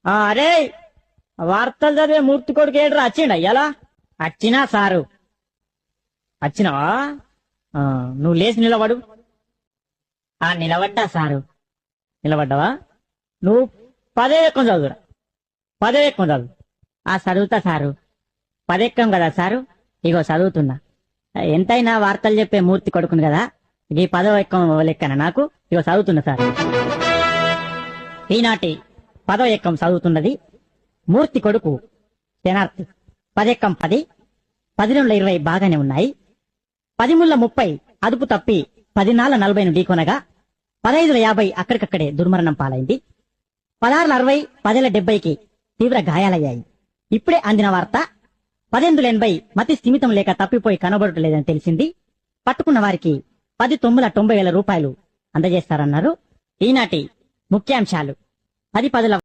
అరే వార్తలు చదివే మూర్తి కొడుకు ఏడ్రా వచ్చిండ అయ్యాలా వచ్చినా సారు వచ్చినావా నువ్వు లేచి నిలబడు. నిలబడ్డా సారు. నిలబడ్డావా? నువ్వు పదే చదువురా, పదే చదువు. చదువుతా సారు. పదెక్కం కదా సారు. ఇగో చదువుతున్నా. ఎంతైనా వార్తలు చెప్పే మూర్తి కొడుకును కదా, ఈ పదవ ఎక్కం లెక్కన నాకు. ఇగో చదువుతున్నా సార్. ఈనాటి పదవ ఎక్కం చదువుతున్నది మూర్తి కొడుకు శనార్థి. పదెక్కం 10, 10 బాగానే ఉన్నాయి. 10 30 అదుపు తప్పి 10 40 ఢీకొనగా 15 50 అక్కడికక్కడే దుర్మరణం పాలైంది. 16 60 10 70కి తీవ్ర గాయాలయ్యాయి. ఇప్పుడే అందిన వార్త 10 80 మతి స్థిమితం లేక తప్పిపోయి కనబడటలేదని తెలిసింది. పట్టుకున్న వారికి 10 90,000 రూపాయలు అందజేస్తారన్నారు. ఈనాటి ముఖ్యాంశాలు 10 10